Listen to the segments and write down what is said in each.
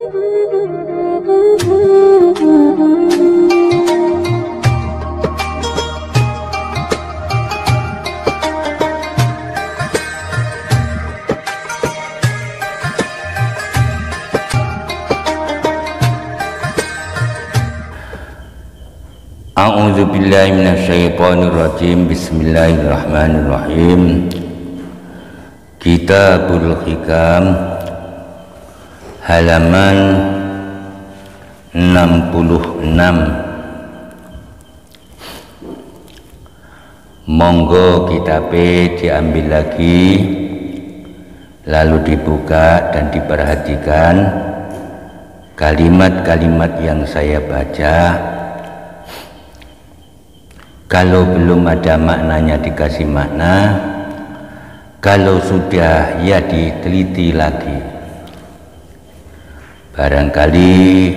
A'udzu billahi minasyaitonir rajim. Bismillahirrahmanirrahim. Kitabul Hikam halaman 66. Monggo kitabe diambil lagi, lalu dibuka dan diperhatikan kalimat-kalimat yang saya baca. Kalau belum ada maknanya dikasih makna, kalau sudah ya diteliti lagi. Barangkali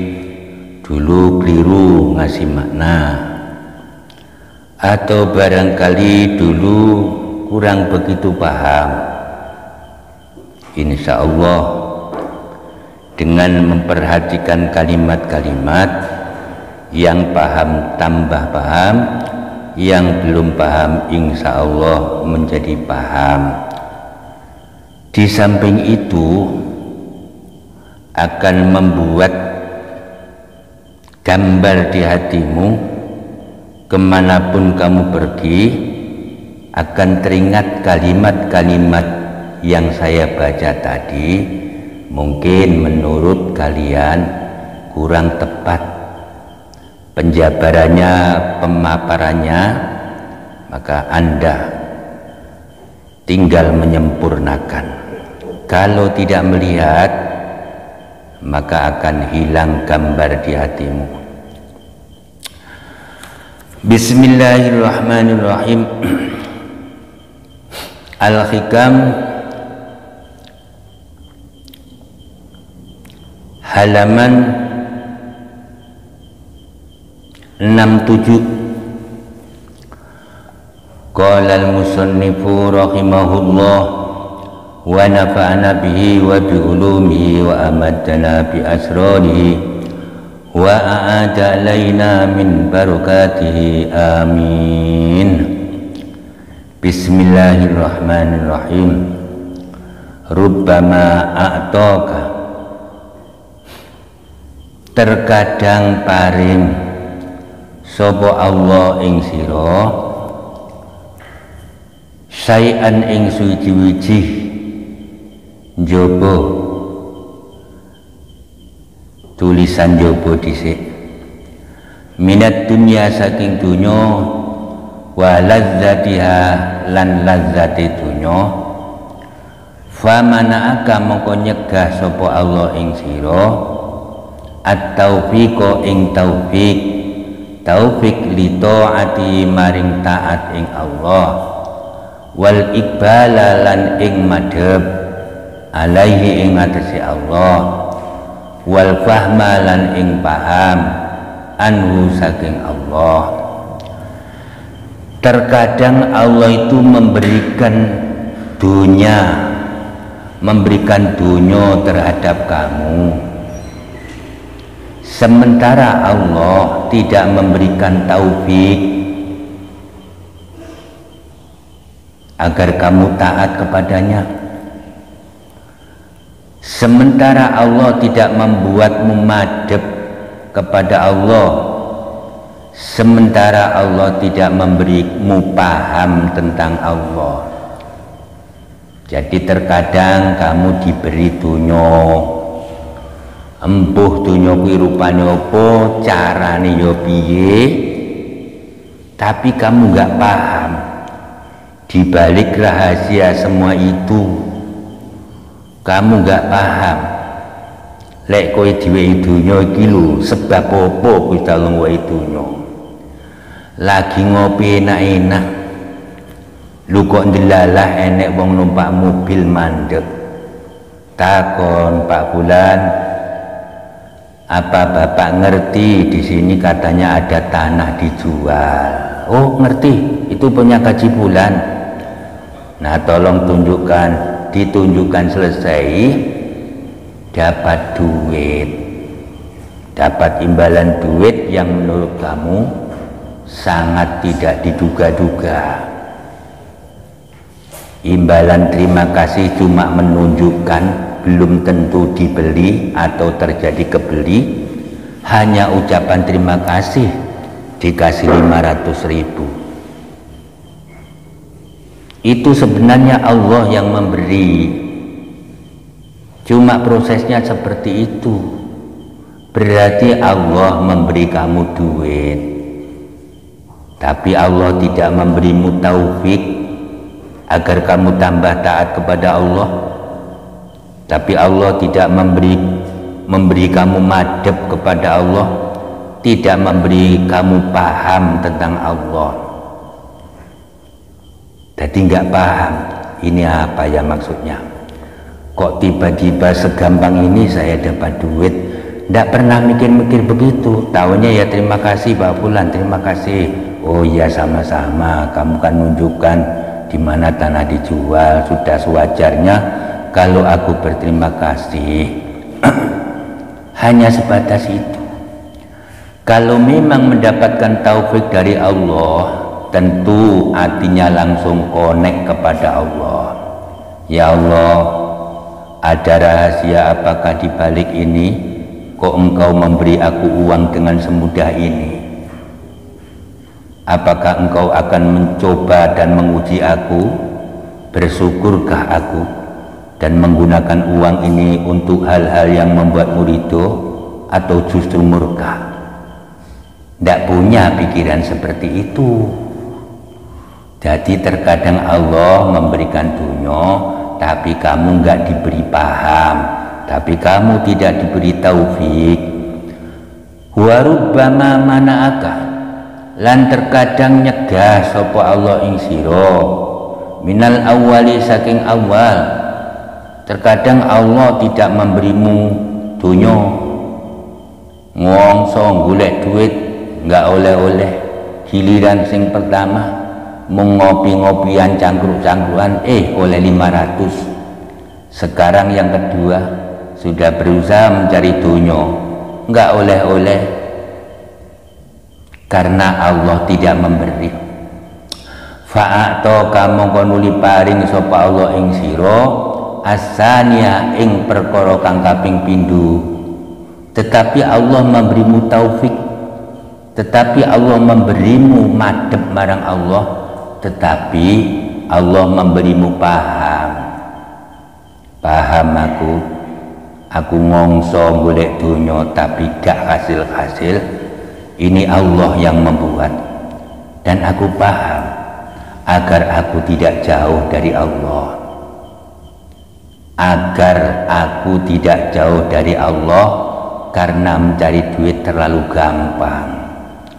dulu keliru ngasih makna, atau barangkali dulu kurang begitu paham. Insya Allah dengan memperhatikan kalimat-kalimat, yang paham tambah paham, yang belum paham insya Allah menjadi paham. Di samping itu akan membuat gambar di hatimu, kemanapun kamu pergi akan teringat kalimat-kalimat yang saya baca tadi. Mungkin menurut kalian kurang tepat penjabarannya, pemaparannya, maka Anda tinggal menyempurnakan. Kalau tidak melihat, maka akan hilang gambar di hatimu. Bismillahirrahmanirrahim. Al-Hikam halaman 67. Qala al-musannifu rahimahullah wa nafa'ana bihi wa bi ulumihi wa amadana bi asrarihi wa a'ada alaina min barakatihi, amin. Bismillahirrahmanirrahim. Rubbama a'taka, terkadang paring sapa Allah ing sira sayan ing suci-wiji njaba, tulisan njaba dhisik, minat dunya saking dunya, wa lazzatiha lan lazzate dunya, famanaaka mongko nyegah sapa Allah ing sira at-taufiqa ing taufik, taufik li taati maring taat ing Allah, wal iqbala lan ing madhep alaihi ing atase Allah, wal fahma lan ing paham anhu saking Allah. Terkadang Allah itu memberikan dunia, memberikan dunia terhadap kamu, sementara Allah tidak memberikan taufik agar kamu taat kepadanya. Sementara Allah tidak membuatmu madhep kepada Allah, sementara Allah tidak memberimu paham tentang Allah. Jadi terkadang kamu diberi dunya, empuh dunya kuwi rupane apa, carane ya piye, tapi kamu nggak paham di balik rahasia semua itu. Kamu nggak paham lek kowe diwehi dunya iki lho sebab apa kowe dalem wehi dunya. Lagi ngopi enak-enak, lu kok ndelalah enek wong numpak mobil mandek. Takon Pak Bulan, apa Bapak ngerti di sini katanya ada tanah dijual? Oh ngerti, itu punya Kaji Bulan. Nah tolong tunjukkan. Ditunjukkan selesai, dapat duit, dapat imbalan duit yang menurut kamu sangat tidak diduga-duga. Imbalan terima kasih cuma menunjukkan, belum tentu dibeli atau terjadi kebeli. Hanya ucapan terima kasih dikasih 500.000. Itu sebenarnya Allah yang memberi, cuma prosesnya seperti itu. Berarti Allah memberi kamu duit, tapi Allah tidak memberimu taufik agar kamu tambah taat kepada Allah. Tapi Allah tidak memberi kamu madhab kepada Allah, tidak memberi kamu paham tentang Allah. Jadi nggak paham ini apa ya maksudnya. Kok tiba-tiba segampang ini saya dapat duit? Nggak pernah mikir-mikir begitu. Taunya ya terima kasih Pak Fulan, terima kasih. Oh iya sama-sama. Kamu kan menunjukkan di mana tanah dijual. Sudah sewajarnya kalau aku berterima kasih. Hanya sebatas itu. Kalau memang mendapatkan taufik dari Allah, tentu hatinya langsung connect kepada Allah. Ya Allah, ada rahasia apakah di balik ini? Kok engkau memberi aku uang dengan semudah ini? Apakah engkau akan mencoba dan menguji aku? Bersyukurkah aku dan menggunakan uang ini untuk hal-hal yang membuatmu ridho atau justru murka? Tidak punya pikiran seperti itu. Jadi terkadang Allah memberikan dunia, tapi kamu nggak diberi paham, tapi kamu tidak diberi taufik. Wa rubbama mana'aka, lan terkadang nyegah sapa Allah ing sira minal awali saking awal. Terkadang Allah tidak memberimu dunia, ngongso golek duit nggak oleh-oleh. Giliran sing pertama mengopi-ngopian cangkruk-cangkruan oleh 500. Sekarang yang kedua sudah berusaha mencari dunia, nggak oleh-oleh karena Allah tidak memberi. Fa'ato kamu konuli paring sapa Allah ing sira asania ing perkara kang kaping pindho. Tetapi Allah memberimu taufik, tetapi Allah memberimu madhep marang Allah, tetapi Allah memberimu paham. Paham aku ngongso golek dunia tapi gak hasil-hasil. Ini Allah yang membuat, dan aku paham agar aku tidak jauh dari Allah. Agar aku tidak jauh dari Allah karena mencari duit terlalu gampang.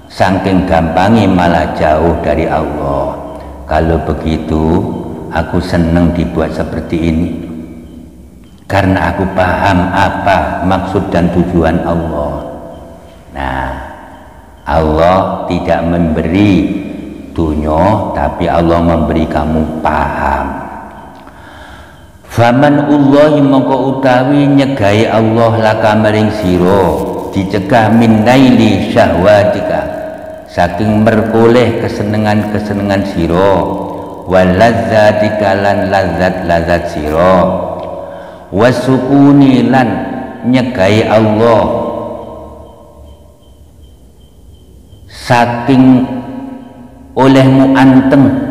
Saking gampangnya malah jauh dari Allah. Kalau begitu aku senang dibuat seperti ini, karena aku paham apa maksud dan tujuan Allah. Nah, Allah tidak memberi dunia, tapi Allah memberi kamu paham. Faman ullahi mongko utawi nyegai Allah laka maring sira, dicegah min naili syahwatika, saking merkoleh kesenengan-kesenengan sira, walazzatika lan lazat-lazat sira, wasukuni lan nyegai Allah saking olehmu anteng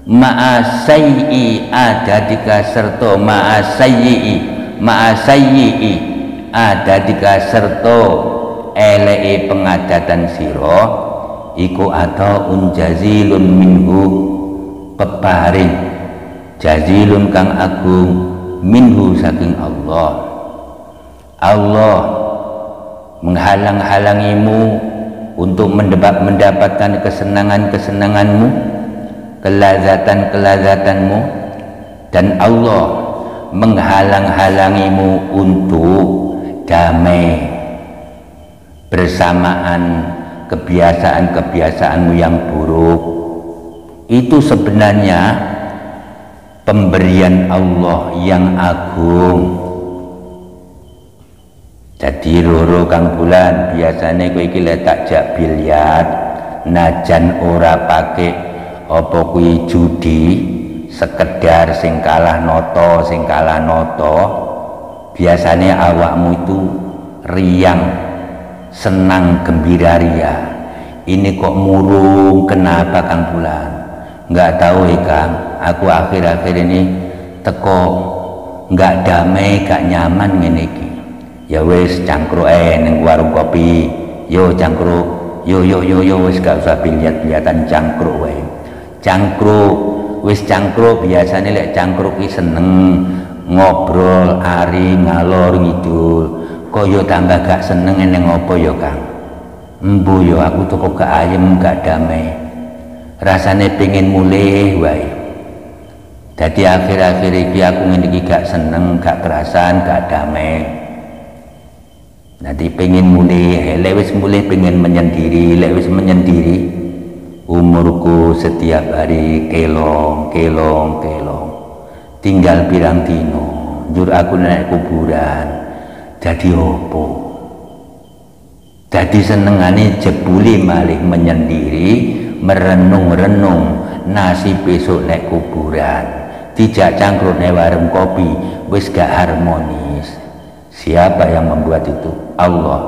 ma'asayyi adadika serta ma'asayyi adadika serta eleke pengadatan sira iku ataun jazilun minhu, peparing jazilun kang agung minhu saking Allah. Allah menghalang-halangimu untuk mendapatkan kesenangan-kesenanganmu, kelazatan-kelazatanmu, dan Allah menghalang-halangimu untuk damai bersamaan kebiasaan-kebiasaanmu yang buruk. Itu sebenarnya pemberian Allah yang agung. Jadi loro Kang Bulan, biasanya kowe iki lek tak jak biliar najan ora pake apa kuwi judi, sekedar sing kalah noto, biasanya awakmu itu riang, senang, gembira ria. Ini kok murung, kenapa Kang Bulan? Nggak tahu ya Kang, aku akhir-akhir ini teko nggak damai, gak nyaman ngene iki. Ya wis cangkruk ning warung kopi, yo cangkruk, yo wis gak usah biliat-biliatan, cangkruk wae. Cangkruk, wis cangkruk, biasanya lek cangkruk ki seneng ngobrol ari ngalor ngidul. Kok yo tambah gak seneng neng opo yo Kang? Embu yo aku tuh kok gak ayem, gak damai. Rasane pengen mulih wae. Jadi akhir-akhir iki aku ngene iki gak seneng, gak kerasan, gak damai. Nanti pengen mulih, lewis mulih pengen menyendiri, lewis menyendiri umurku setiap hari kelong, tinggal pirang dino, jur aku naik kuburan, jadi opo? Jadi senengane jebuli malih menyendiri, merenung-renung nasib besok naik kuburan, tidak cangkruk naik warung kopi, wis gak harmonis. Siapa yang membuat itu? Allah.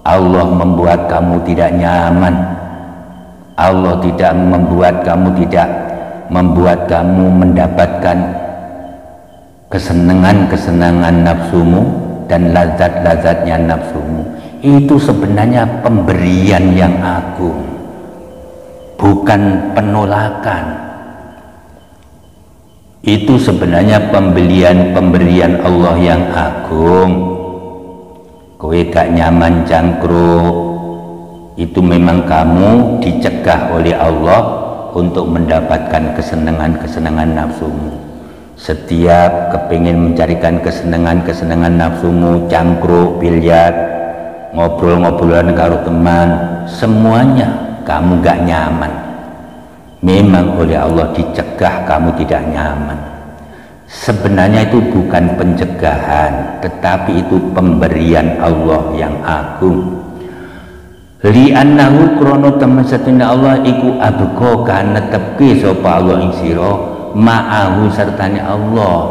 Allah membuat kamu tidak nyaman. Allah tidak membuat kamu mendapatkan kesenangan nafsumu dan lazat-lazatnya nafsumu. Itu sebenarnya pemberian yang agung, bukan penolakan. Itu sebenarnya pemberian Allah yang agung. Kowe gak nyaman cangkruk, itu memang kamu dicegah oleh Allah untuk mendapatkan kesenangan nafsumu. Setiap kepingin mencarikan kesenangan nafsumu, cangkruk, biliar, ngobrol-ngobrolan karo teman, semuanya kamu gak nyaman. Memang oleh Allah dicegah kamu tidak nyaman. Sebenarnya itu bukan pencegahan, tetapi itu pemberian Allah yang agung. Li'annahu krono temen setuna Allah iku abqa kana tepki sapa Allah ing sira ma'ahu sertane Allah.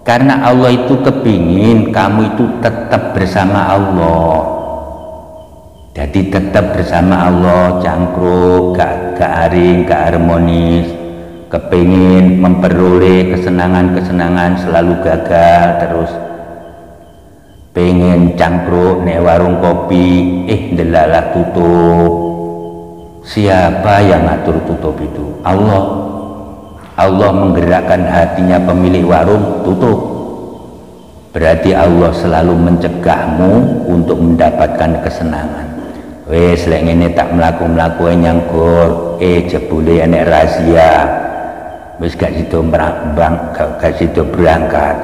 Karena Allah itu kepingin kamu itu tetap bersama Allah. Jadi tetap bersama Allah, cangkruk, gak aring, gak harmonis, kepingin memperoleh kesenangan selalu gagal terus, pengen cangkruk nek warung kopi, delalah tutup. Siapa yang ngatur tutup itu? Allah. Allah menggerakkan hatinya pemilik warung, tutup. Berarti Allah selalu mencegahmu untuk mendapatkan kesenangan. Wes lek ngene tak mlaku-mlaku nyangkur, jebule enek rahasia. Wis gak sido berangkat.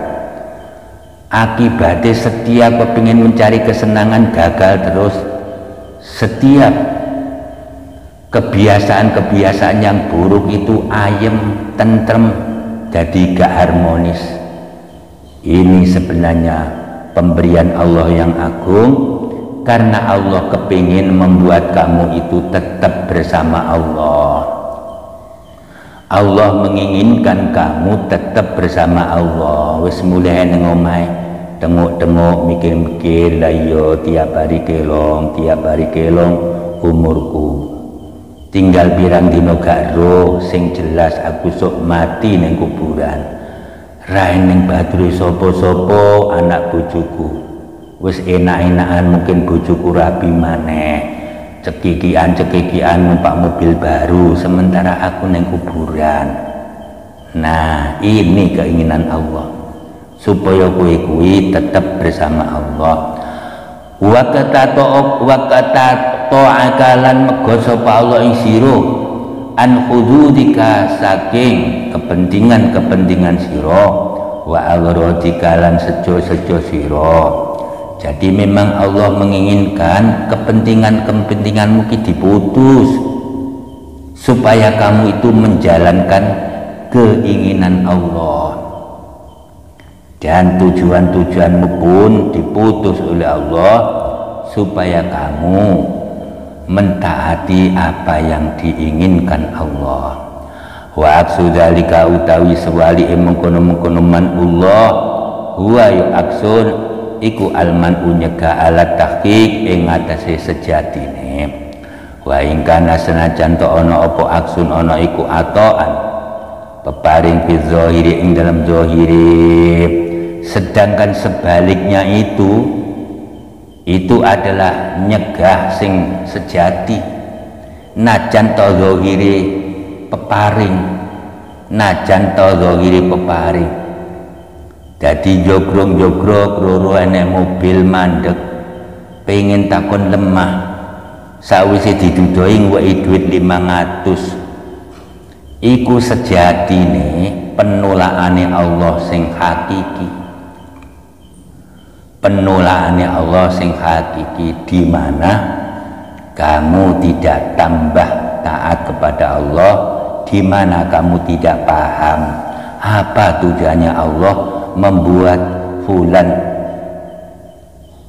Akibatnya setiap kepingin mencari kesenangan gagal terus. Setiap kebiasaan yang buruk itu ayem, tentrem, jadi gak harmonis. Ini sebenarnya pemberian Allah yang agung. Karena Allah kepingin membuat kamu itu tetap bersama Allah. Allah menginginkan kamu tetap bersama Allah. Wis mulai nang omahe tengok-tengok mikir-mikir lah yo tiap hari kelong umurku. Tinggal pirang dino gak roh sing jelas aku sok mati ning kuburan. Rae ning badure sapa-sapa anak bojoku. Wis enak-enakan mungkin bojoku rapi maneh, cekikian numpak mobil baru, sementara aku neng kuburan. Nah, ini keinginan Allah supaya kuwi tetap bersama Allah. Wa kata ta'akalan mego sapa Allah ing sira an hududika saking kepentingan sira wa agradika lan sejo-sejo sira. Jadi memang Allah menginginkan kepentinganmu diputus supaya kamu itu menjalankan keinginan Allah. dan tujuan-tujuanmu pun diputus oleh Allah supaya kamu mentaati apa yang diinginkan Allah. Wa aksu dzalika utawi sewali mengkono-mengkono manullah huwa yu aksun iku alman unyega alat tahqiq ing atase sejatine. Wa ing kana senajan to ana apa aksun ana iku atoan peparing fi zahiri ing dalam zahiri, sedangkan sebaliknya itu adalah nyegah sing sejati. Najan to zahiri peparing, najan to zahiri peparing. Dadi jogrong-jogrong loro enek mobil mandek pengen takon lemah sawise didudoi ngweki duit 500, iku sejatine penolaane Allah sing hakiki, penolaane Allah sing hakiki, di mana kamu tidak tambah taat kepada Allah, di mana kamu tidak paham apa tujuannya Allah membuat fulan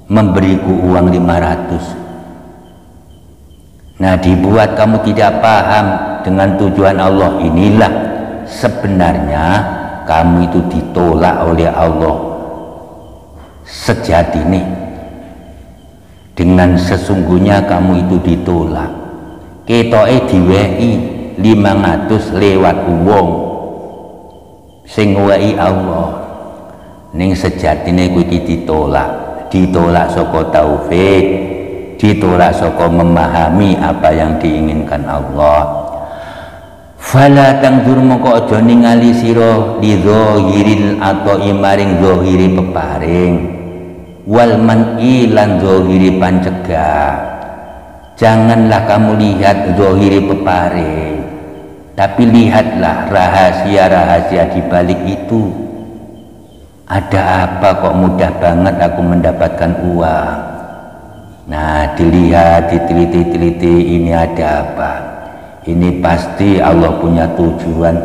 memberiku uang 500. Nah, dibuat kamu tidak paham dengan tujuan Allah inilah sebenarnya kamu itu ditolak oleh Allah sejatine. Dengan sesungguhnya kamu itu ditolak. Ketoke diwehi 500 lewat wong sing wehi Allah, ning sejatine kuwi ditolak saka taufik, ditolak saka memahami apa yang diinginkan Allah. Fala tangdur moko aja ningali sira li zahiril atau imaring zahiri peparing wal man'i lan zahiri pancegah. Janganlah kamu lihat zahiri peparing, tapi lihatlah rahasia-rahasia di balik itu. Ada apa kok mudah banget aku mendapatkan uang? Nah, dilihat, diteliti-teliti, ini ada apa? Ini pasti Allah punya tujuan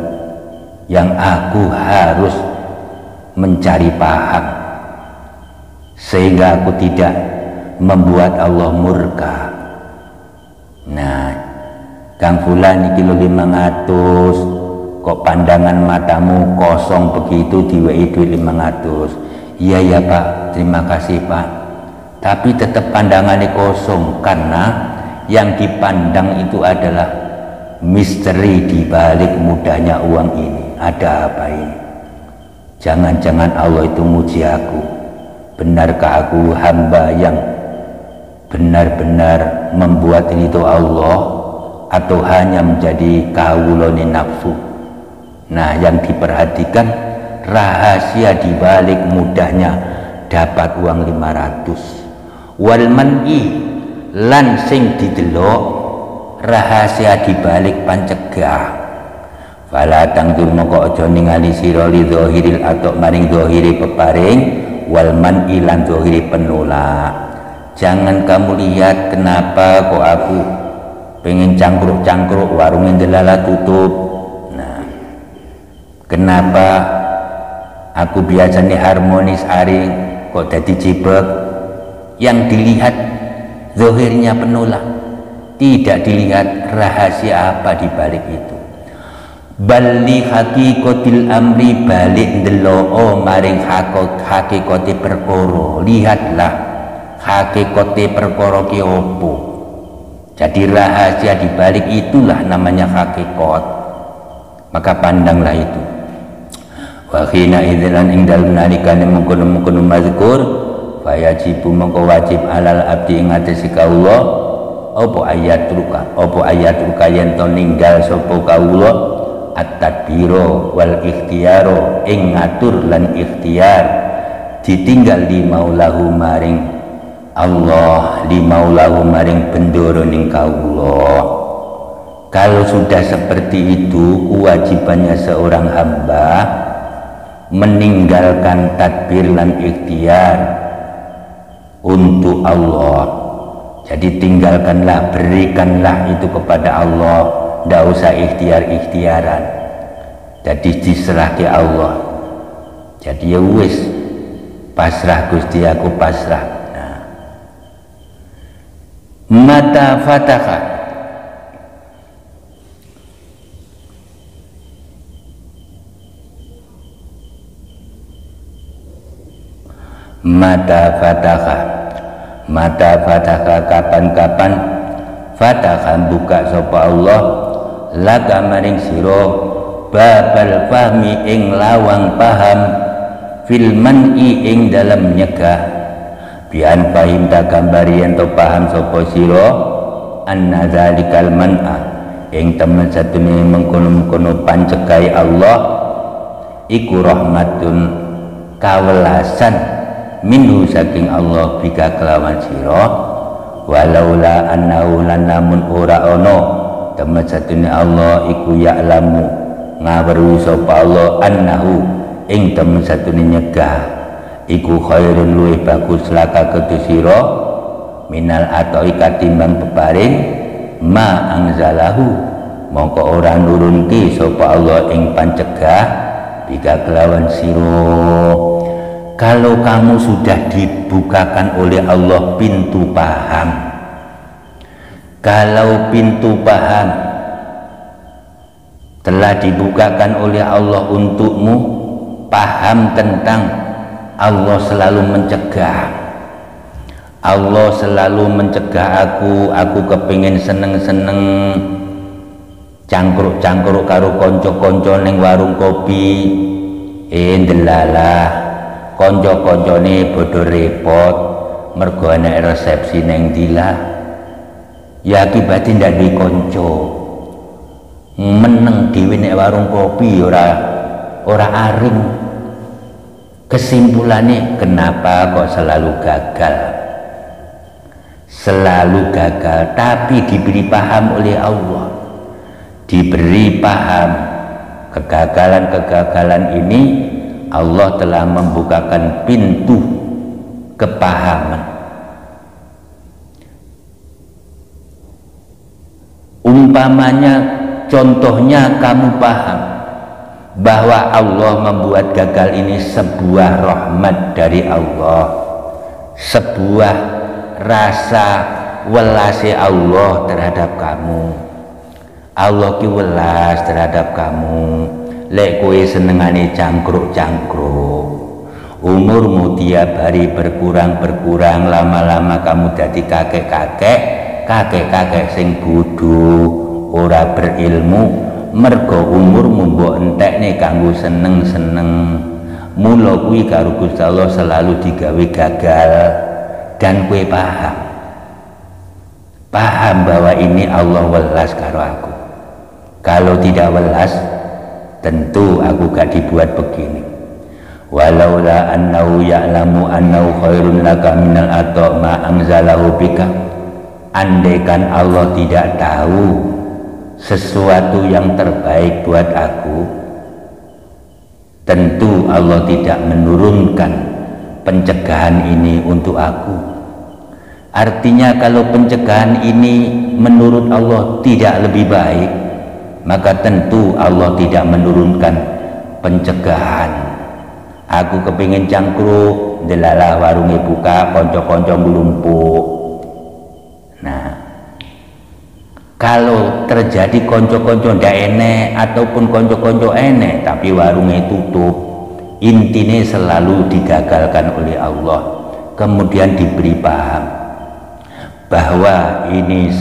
yang aku harus mencari paham sehingga aku tidak membuat Allah murka. Nah, Kang Fulan iki 500, kok pandangan matamu kosong begitu diwehi duit 500. Iya ya Pak, terima kasih Pak, tapi tetap pandangannya kosong karena yang dipandang itu adalah misteri di balik mudahnya uang ini. Ada apa ini? Jangan-jangan Allah itu muji aku. Benarkah aku hamba yang benar-benar membuat ini itu Allah, atau hanya menjadi kawulane nafsu? Nah, yang diperhatikan rahasia di balik mudahnya dapat uang 500. Wal man'i lan sing didelok rahasia di balik pancegah. Fala tangdur moko aja ningali sira li zahiril atau maring zahiri peparing wal man'i lan zahiri penolak. Jangan kamu lihat kenapa kok aku pengen cangkruk-cangkruk warungnya delala tutup. Nah, kenapa aku biasanya harmonis aring kok jadi cibek? Yang dilihat zahirnya penolak, tidak dilihat rahasia apa di balik itu. Bali hakikotil amri, balik ndelok maring hakikate perkara. Lihatlah hakikate perkara ki opo. Jadi rahasia di balik itulah namanya hakikat. Maka pandanglah itu. Wa khina idzan ing dalem nalikane mengkono-mengkono mazkur fayajibu mengko wajib alal abdi ing atase kawula apa ayat ruka yen to ninggal sapa kawula at-tadbiro wal ikhtiyaro ing ngatur lan ikhtiar ditinggal di maulahu maring Allah, di maulahu maring bendoro ning kawula. Kalau sudah seperti itu, kewajibannya seorang hamba meninggalkan tadbir dan ikhtiar untuk Allah. Jadi tinggalkanlah, berikanlah itu kepada Allah, tidak usah ikhtiar-ikhtiaran. Jadi diserah ke Allah. Jadi ya wis, pasrah Gusti, aku pasrah. Nah. Mata fataha, mata fataha kapan-kapan fataha buka sapa Allah laka maring sira babal fahmi ing lawang paham fil man'i ing dalam nyegah bian fahim ta gambari ento paham sapa sira anna zalikal man'a ing temen satune mengkono-mengkono pancegai Allah iku rahmatun kawelasan minhu saking Allah bika kelawan sira walaula annahu lan namun ora ana temen satune Allah iku ya'lamu ngaweruhi sapa Allah annahu ing temen satune nyegah iku khairun luwih bagus laka kedhe sira minal atoi katimbang peparing ma angzalahu mongko ora nurunke sapa Allah ing pancegah bika kelawan sira. Kalau kamu sudah dibukakan oleh Allah pintu paham, kalau pintu paham telah dibukakan oleh Allah untukmu, paham tentang Allah selalu mencegah, Allah selalu mencegah aku kepingin seneng-seneng cangkruk-cangkruk karo konco-konco ning warung kopi, ndelalah konco-koncone bodo repot mergo ana resepsi neng dila ya akibate ndak duwe konco meneng dhewe nek warung kopi ora aring. Kesimpulannya kenapa kok selalu gagal tapi diberi paham oleh Allah, diberi paham kegagalan ini Allah telah membukakan pintu kepahaman. Umpamanya, contohnya kamu paham bahwa Allah membuat gagal ini sebuah rahmat dari Allah, sebuah rasa welase Allah terhadap kamu. Allah ki welas terhadap kamu. Lek kowe senengane cangkruk-cangkruk, umurmu tiap hari berkurang, lama-lama kamu jadi kakek-kakek sing bodho, ora berilmu, mergo umurmu mbok entekne kanggo seneng-seneng. Mula kuwi karo Gusti Allah selalu digawe gagal dan kowe paham bahwa ini Allah welas karo aku. Kalau tidak welas, tentu aku gak dibuat begini. Walaula annahu ya'lamu annahu khairun laka minal ata' ma anzalahu bika. Andaikan Allah tidak tahu sesuatu yang terbaik buat aku, tentu Allah tidak menurunkan pencegahan ini untuk aku. Artinya kalau pencegahan ini menurut Allah tidak lebih baik, maka tentu Allah tidak menurunkan pencegahan. Aku kepingin cangkruk, delalah warungnya buka, konco-konco melumpuk. Nah, kalau terjadi konco-konco ndak enek ataupun konco-konco enek tapi warungnya tutup, intinya selalu digagalkan oleh Allah. Kemudian diberi paham bahwa ini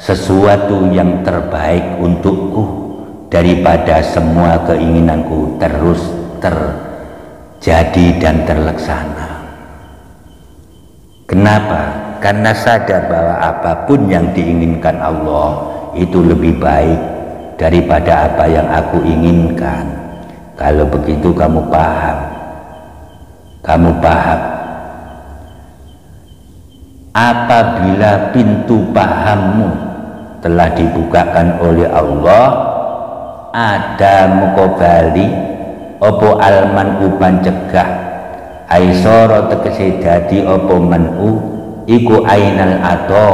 sesuatu yang terbaik untukku daripada semua keinginanku terus terjadi dan terlaksana. Kenapa? Karena sadar bahwa apapun yang diinginkan Allah itu lebih baik daripada apa yang aku inginkan. Kalau begitu kamu paham. Apabila pintu pahammu telah dibukakan oleh Allah, ada mukobali opo alman upan cegah aisoro tegese dadi opo manu iku ainal ato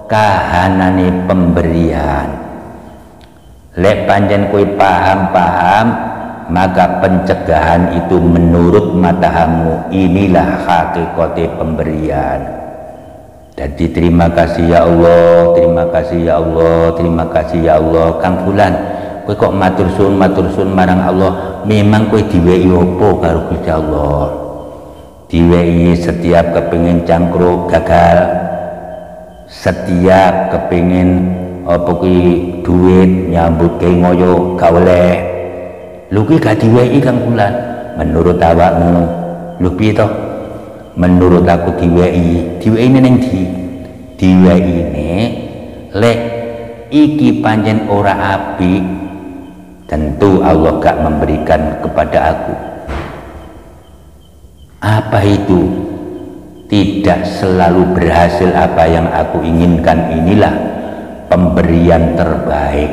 kahanane pemberian. Lek panjen kowe paham maka pencegahan itu menurut matahamu inilah hakikate pemberian. Jadi terima kasih ya Allah, terima kasih ya Allah, terima kasih ya Allah. Kang Fulan, kowe kok matur suwun marang Allah, memang kowe diwehi apa karo Gusti Allah? Diwehi setiap kepingin cangkruk gagal, setiap kepingin apa kuwi duit nyambut ke ngoyo gak oleh. Lho kuwi gak diwehi Kang Fulan. Menurut awakmu, lho piye to? Menurut aku diwehi ini neng diwehi ini lek iki pancen ora api, tentu Allah gak memberikan kepada aku. Apa itu? Tidak selalu berhasil apa yang aku inginkan, inilah pemberian terbaik.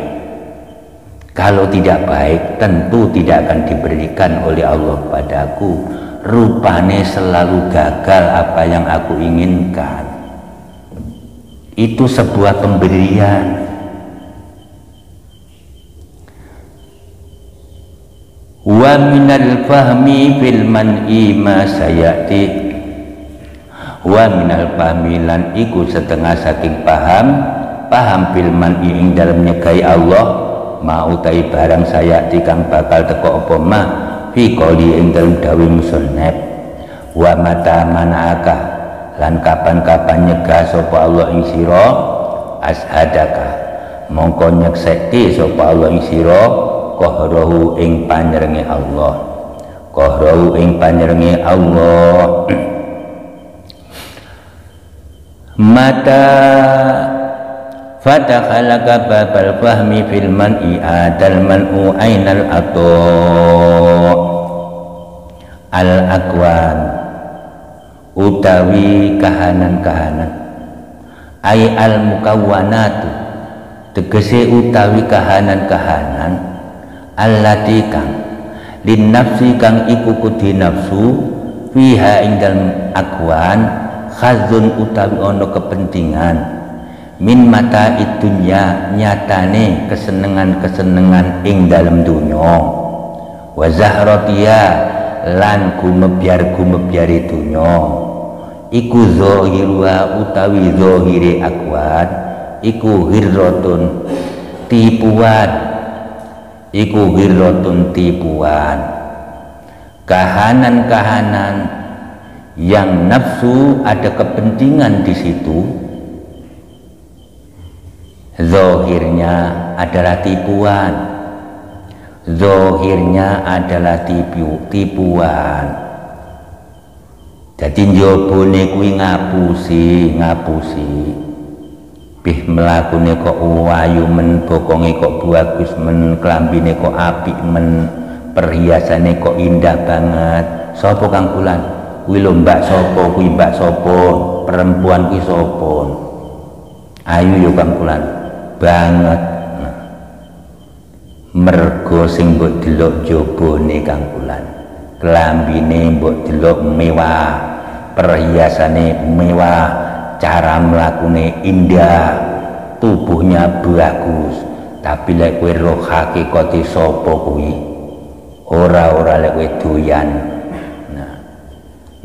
Kalau tidak baik, tentu tidak akan diberikan oleh Allah padaku. Rupane selalu gagal apa yang aku inginkan. Itu sebuah pemberian. Wa minal fahmi fil man'i ma sayati. Wa minal fahmi lan iku setengah saking paham fil man'i ing dalem nyegai Allah ma utai barang sayati kang bakal teko apa ma fi qoli ing dalem dawuh musannaf. Wa mata manaka lan kapan-kapan nyegah sapa Allah ing sira ashadaka mongko nyeksekti sapa Allah ing sira qahrahu ing panjerenge Allah, qahrahu ing panjerenge Allah. Mata fatakhalaka babal fahmi fil man'i adal man'u ainal ato al akwan utawi kahanan-kahanan ay al mukawwanatu tegese utawi kahanan-kahanan allati kang lin nafsi kang iku kudi nafsu fiha ing dalem akwan khazun utawi ono kepentingan min mata itunya nyatane kesenengan-kesenengan ing dalem dunya wa zahratia lan gumebyar-gumebyare dunya iku zahiruha utawi zahire akwan iku hirratun tipuan, iku hirratun tipuan, kahanan-kahanan yang nafsu ada kepentingan di situ, zahirnya adalah tipuan, zahirnya adalah tipuan. Jadi njobone kuwi ngapusi bih mlakune kok wayu men, bokonge kok bagus men, klambine kok apik men, perhiasane kok indah banget. Sapa Kang Fulan? Kuwi lho mbak sapa, kuwi mbak sapa, perempuan kuwi sapa? Ayu yo Kang Fulan banget. Nah, mergo sing mbok delok jobone Kang Fulan, klambine mbok delok mewah, perhiasane mewah, cara mlakune indah, tubuhnya bagus, tapi lek kowe roh hakikate sapa kuwi ora lek kowe doyan. Nah,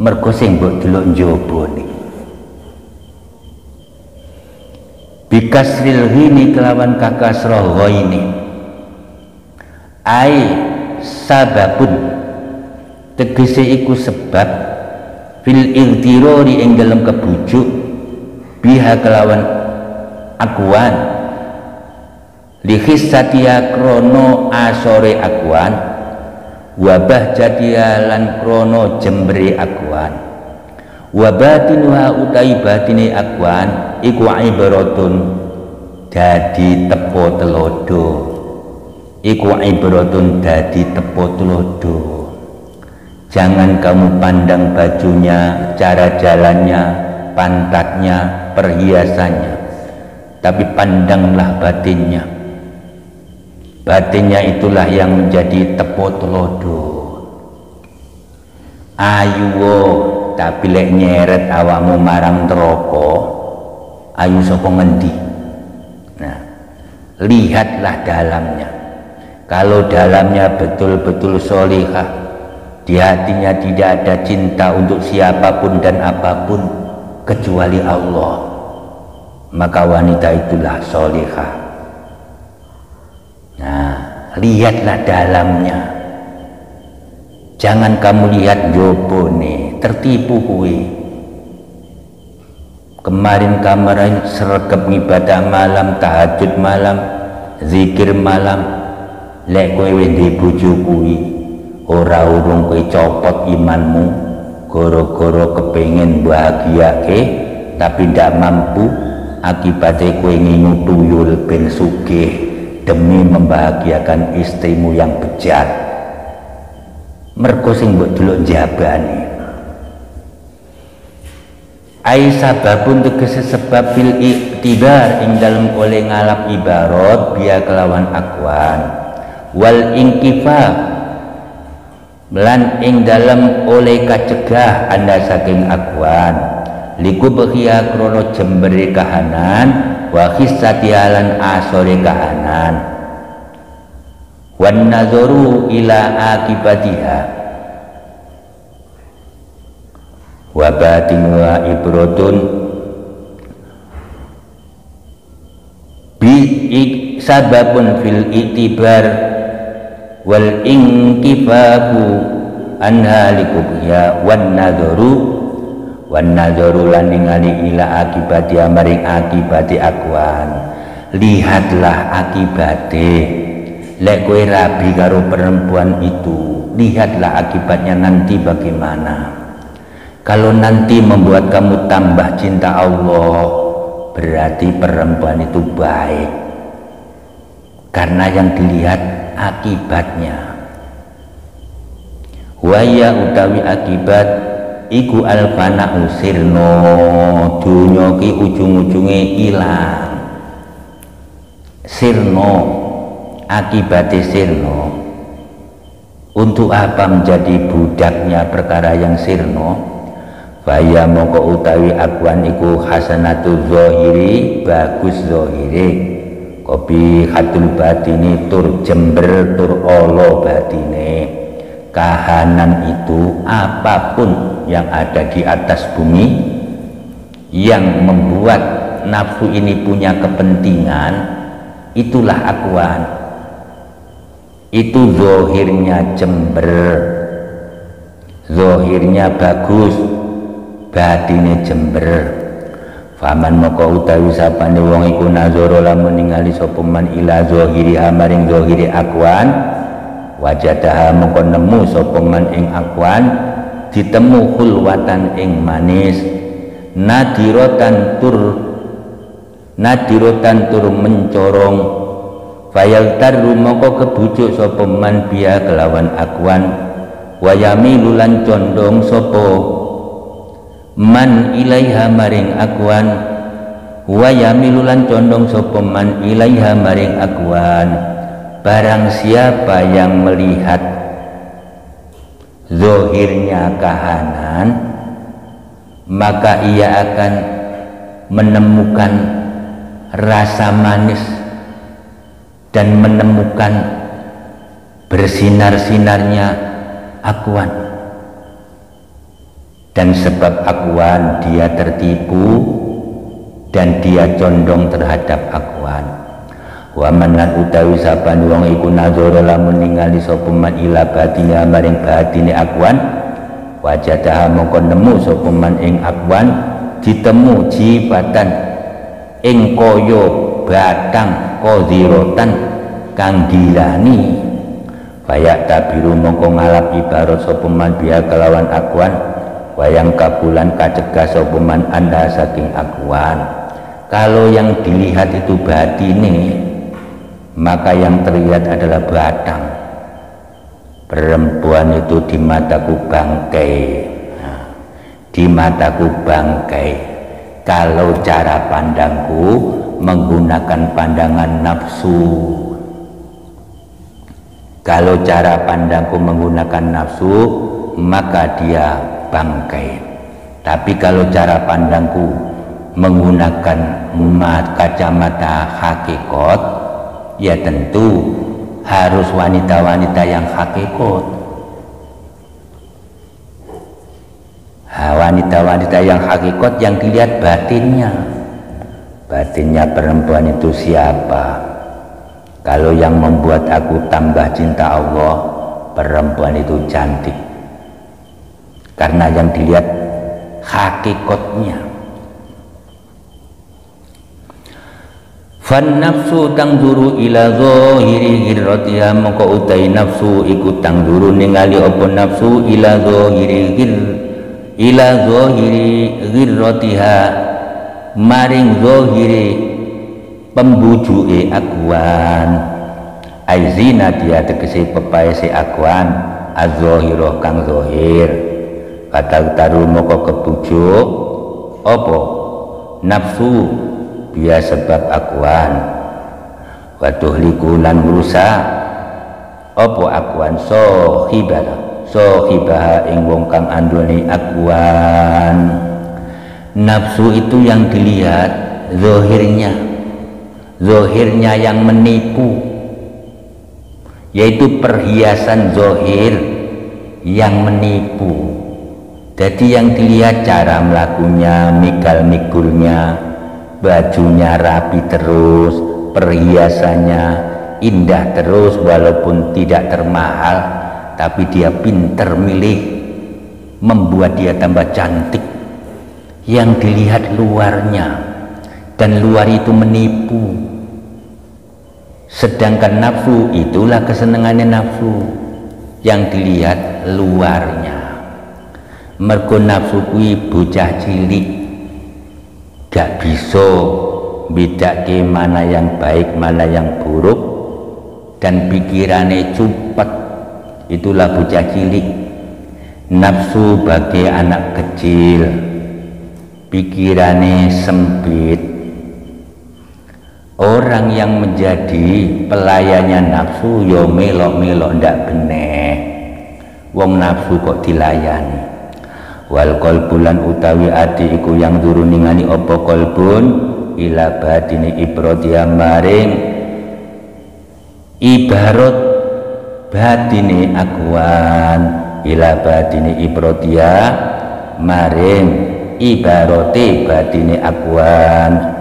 mergo sing mbok delok njobone. Bikasril hini kelawan kakasroh ghaini ai sababun tegese iku sebab fil irtirori ing dalam kebujuk biha kelawan akuan lihisatia krono asore akuan wabah jadia lan krono jembere akuan wabatinuha utai batine akuan iku ibaratun dadi tepo telodo, iku ibaratun dadi tepo telodo. Jangan kamu pandang bajunya, cara jalannya, pantatnya, perhiasannya, tapi pandanglah batinnya. Batinnya itulah yang menjadi tepo telodo. Ayu tapi lek nyeret awamu marang neraka, ayu sapa ngendi? Nah, lihatlah dalamnya. Kalau dalamnya betul-betul solihah, di hatinya tidak ada cinta untuk siapapun dan apapun kecuali Allah, maka wanita itulah solihah. Nah, lihatlah dalamnya, jangan kamu lihat jopone, tertipu kuwi. Kemarin kamarin sergap ibadah malam, tahajud malam, zikir malam, lek kowe di bojo kuwi ora urung kowe copot imanmu goro-goro kepengin bahagiake tapi ndak mampu, akibatnya kowe ngingu tuyul ben sugih demi membahagiakan istrimu yang bejat. Mergo sing mbok delok jabane ai sababun tegese sebab bil iktibar ing dalem oleh ngalap ibarat biya kelawan akwan wal ingkifaf lan ing dalem oleh kacegah anda saking akwan liku bekhia krono jemberi kahanan wa khissatialan asore kahanan wan nazaru ila akibatiha wa batin wa ibratun bi sababun fil itibar wal inkifafu anha likubya wan nadharu lan ningali ila akibati maring akibati akwan. Lihatlah akibate, lek kowe rabi karo perempuan itu, lihatlah akibatnya nanti bagaimana. Kalau nanti membuat kamu tambah cinta Allah, berarti perempuan itu baik, karena yang dilihat akibatnya. Waya utawi akibat iku alfana usirno, dunya ki ujung-ujunge ilang. Sirno, akibatnya sirno. Untuk apa menjadi budaknya perkara yang sirno? Faya moko utawi akuan iku hasanatu zahiri, bagus zahiri, kopi hatul batini tur jember tur olo batine. Kahanan itu apapun yang ada di atas bumi yang membuat nafsu ini punya kepentingan, itulah akuan. Itu zahirnya jember, zahirnya bagus, batine jember. Faman moko utawi sapane wong iku nazara lamun ningali sapa man ila zahiri maring zahiri akwan, wajadaha moko nemu sapa man ing akwan ditemu khulwatan ing manis, nadiratan tur mencorong, fayal taru moko kebujuk sapa man biya kelawan akwan, wayami lulan condong sapa man ilaiha maring akwan, wa yamilulan condong sapa man ilaiha maring akwan. Barang siapa yang melihat zahirnya kahanan, maka ia akan menemukan rasa manis dan menemukan bersinar-sinarnya akwan. Dan sebab akwan dia tertipu dan dia condong terhadap akwan. Wa man lan utawi sapane wong iku nazara lamun ningali sapa man ila batine maring batine akwan, wajadaha mongko nemu sapa man ing akwan ditemu jibatan ing kaya batang qadhiratan kang gilani. Bayak tabiru mongko ngalap ibarat sapa man biya kelawan akwan, wayang kabulan kacegah sopeman anda saking akwan. Kalau yang dilihat itu batine, maka yang terlihat adalah batang. Perempuan itu di mataku bangkai, nah, di mataku bangkai. Kalau cara pandangku menggunakan pandangan nafsu, kalau cara pandangku menggunakan nafsu, maka dia bangkai. Tapi kalau cara pandangku menggunakan kacamata hakikat, ya tentu harus wanita-wanita yang hakikat. Wanita-wanita yang hakikat yang dilihat batinnya. Batinnya perempuan itu siapa? Kalau yang membuat aku tambah cinta Allah, perempuan itu cantik. Karena yang dilihat hakikatnya. Fan nafsu tangzuru ila zahiri ghirratiha, maka utai nafsu iku tangzuru ningali apa nafsu ila zahiri ghirratiha maring zahiri pembujuke akuan. Aizina dia tegese pepaese akuan az-zahira kang zahir. Kata taru maka kebujuk apa nafsu biya sebab akuan. Waduh likulan rusak apa akuan sohibah ing wong kang andone akuan. Nafsu itu yang dilihat zahirnya yang menipu, yaitu perhiasan zahir yang menipu. Jadi yang dilihat cara melakunya, mikul-mikulnya, bajunya rapi terus, perhiasannya indah terus, walaupun tidak termahal, tapi dia pinter milih, membuat dia tambah cantik. Yang dilihat luarnya, dan luar itu menipu. Sedangkan nafsu itulah kesenangannya nafsu, yang dilihat luarnya. Mergo nafsu kuwi bocah cilik, gak bisa bedake mana yang baik mana yang buruk, dan pikirannya cepat. Itulah bocah cilik. Nafsu bagai anak kecil, pikirannya sempit. Orang yang menjadi pelayannya nafsu yo melok-melok ndak bener. Wong nafsu kok dilayani. Wal qalbulan utawi ati iku yang duru ningani apa qalbun ila batini ibratiya maring ibarat batini akuan, ila batini ibratiya maring ibarate batini akuan.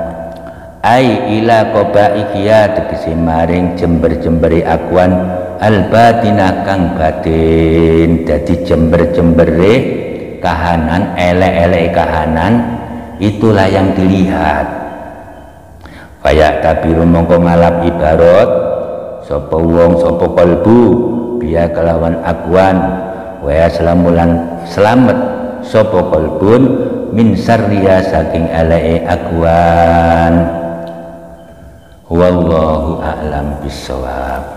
Ai ila qabaikiya tegese maring jember-jembere akuan al batina kang batin. Dadi jember-jembere kahanan, elek-elek kahanan, itulah yang dilihat. Kayak tabiru mongko ngalap ibarat sapa wong sapa kalbu biya kelawan akuan, wa selamulan selamat sapa kalbun min sarriya saking eleke akuan. Wallahu a'lam bissawab.